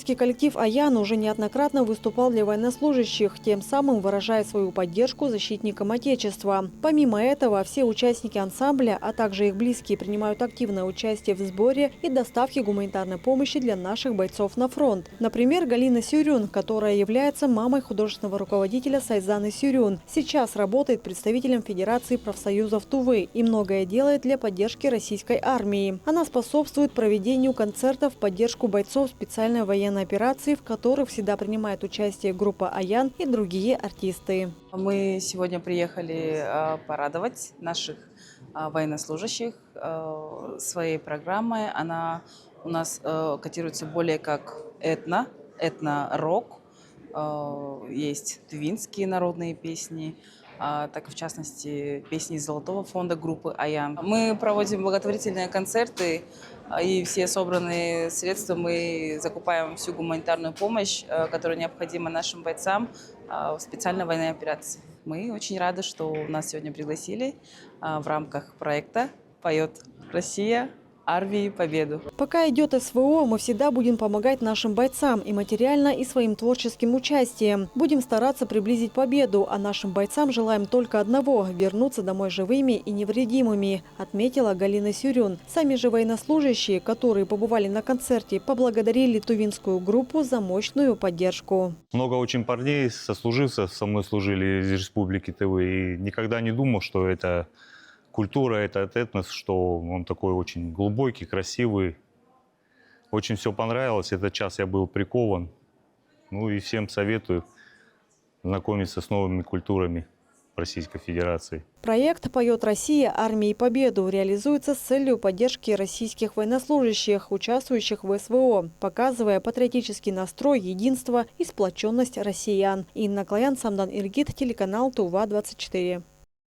Творческий коллектив «Аян» уже неоднократно выступал для военнослужащих, тем самым выражая свою поддержку защитникам Отечества. Помимо этого, все участники ансамбля, а также их близкие принимают активное участие в сборе и доставке гуманитарной помощи для наших бойцов на фронт. Например, Галина Сюрюн, которая является мамой художественного руководителя Сайзаны Сюрюн, сейчас работает представителем Федерации профсоюзов Тувы и многое делает для поддержки российской армии. Она способствует проведению концертов в поддержку бойцов специальной военной операции, в которых всегда принимает участие группа «Аян» и другие артисты. Мы сегодня приехали порадовать наших военнослужащих своей программой. Она у нас котируется более как этно-рок. Есть тувинские народные песни, так и в частности песни из Золотого фонда группы «Аян». Мы проводим благотворительные концерты, и все собранные средства мы закупаем всю гуманитарную помощь, которая необходима нашим бойцам в специальной военной операции. Мы очень рады, что нас сегодня пригласили в рамках проекта «Поет Россия. Армии победу». Пока идет СВО, мы всегда будем помогать нашим бойцам и материально, и своим творческим участием. Будем стараться приблизить победу, а нашим бойцам желаем только одного – вернуться домой живыми и невредимыми, отметила Галина Сюрюн. Сами же военнослужащие, которые побывали на концерте, поблагодарили тувинскую группу за мощную поддержку. Много очень парней, сослуживцев со мной служили из Республики Тывы, и никогда не думал, что это культура, этот этнос, что он такой очень глубокий, красивый. Очень все понравилось. Этот час я был прикован. Ну и всем советую знакомиться с новыми культурами Российской Федерации. Проект «Поет Россия. Армии победу» реализуется с целью поддержки российских военнослужащих, участвующих в СВО, показывая патриотический настрой, единство и сплоченность россиян. Инна Клоян, Самдан Иргит, телеканал Тува-24.